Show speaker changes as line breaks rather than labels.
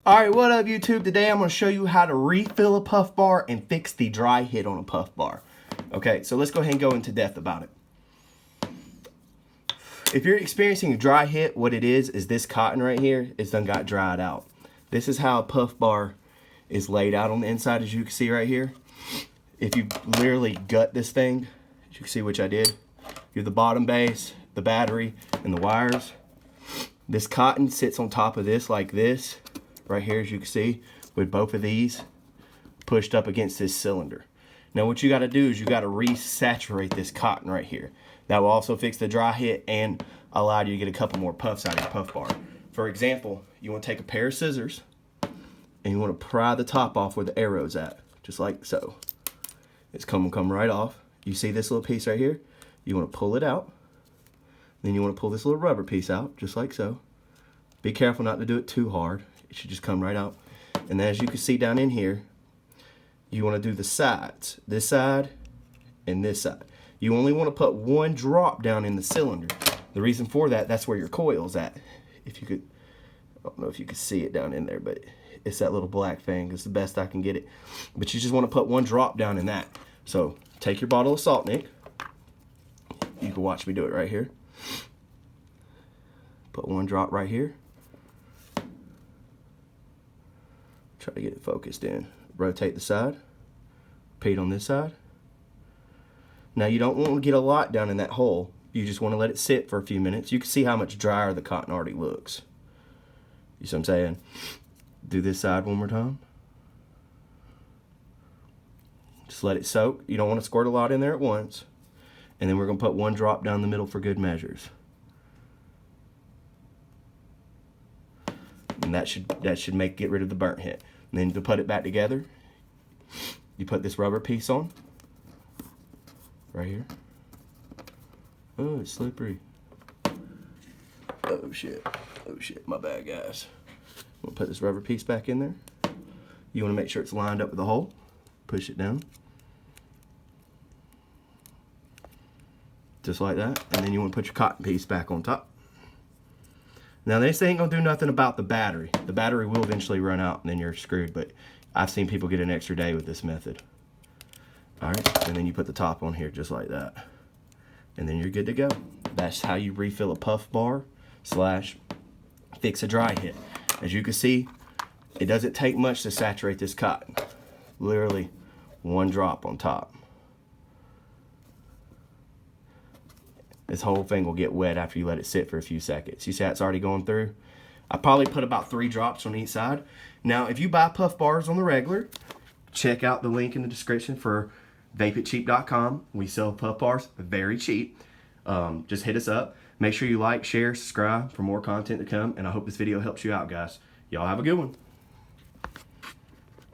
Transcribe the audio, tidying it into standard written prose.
Alright, what up YouTube? Today I'm going to show you how to refill a puff bar and fix the dry hit on a puff bar. Okay, so let's go ahead and go into depth about it. If you're experiencing a dry hit, what it is this cotton right here is done got dried out. This is how a puff bar is laid out on the inside, as you can see right here. If you literally gut this thing, as you can see, which I did, you have the bottom base, the battery, and the wires. This cotton sits on top of this like this, right here, as you can see, with both of these pushed up against this cylinder. Now what you got to do is you got to resaturate this cotton right here. That will also fix the dry hit and allow you to get a couple more puffs out of your puff bar. For example, you want to take a pair of scissors and you want to pry the top off where the arrow's at, just like so. It's come right off. You see this little piece right here? You want to pull it out. Then you want to pull this little rubber piece out, just like so. Be careful not to do it too hard. It should just come right out. And then as you can see down in here, you want to do the sides. This side and this side. You only want to put one drop down in the cylinder. The reason for that, that's where your coil's at. If you could, I don't know if you could see it down in there, but it's that little black thing. It's the best I can get it. But you just want to put one drop down in that. So take your bottle of salt, Nick. You can watch me do it right here. Put one drop right here. Try to get it focused in. Rotate the side. Repeat on this side. Now you don't want to get a lot down in that hole. You just want to let it sit for a few minutes. You can see how much drier the cotton already looks. You see what I'm saying? Do this side one more time. Just let it soak. You don't want to squirt a lot in there at once. And then we're going to put one drop down the middle for good measures. And that should get rid of the burnt hit. And then to put it back together, you put this rubber piece on right here. Oh, it's slippery. Oh shit, my bad, guys. We'll put this rubber piece back in there. You want to make sure it's lined up with the hole. Push it down, just like that. And then you want to put your cotton piece back on top. Now this ain't gonna do nothing about the battery. The battery will eventually run out and then you're screwed, but I've seen people get an extra day with this method. All right, and then you put the top on here just like that. And then you're good to go. That's how you refill a puff bar / fix a dry hit. As you can see, it doesn't take much to saturate this cotton. Literally one drop on top. This whole thing will get wet after you let it sit for a few seconds. You see how it's already going through? I probably put about 3 drops on each side. Now, if you buy puff bars on the regular, check out the link in the description for vapeitcheap.com. We sell puff bars very cheap. Just hit us up. Make sure you like, share, subscribe for more content to come. And I hope this video helps you out, guys. Y'all have a good one.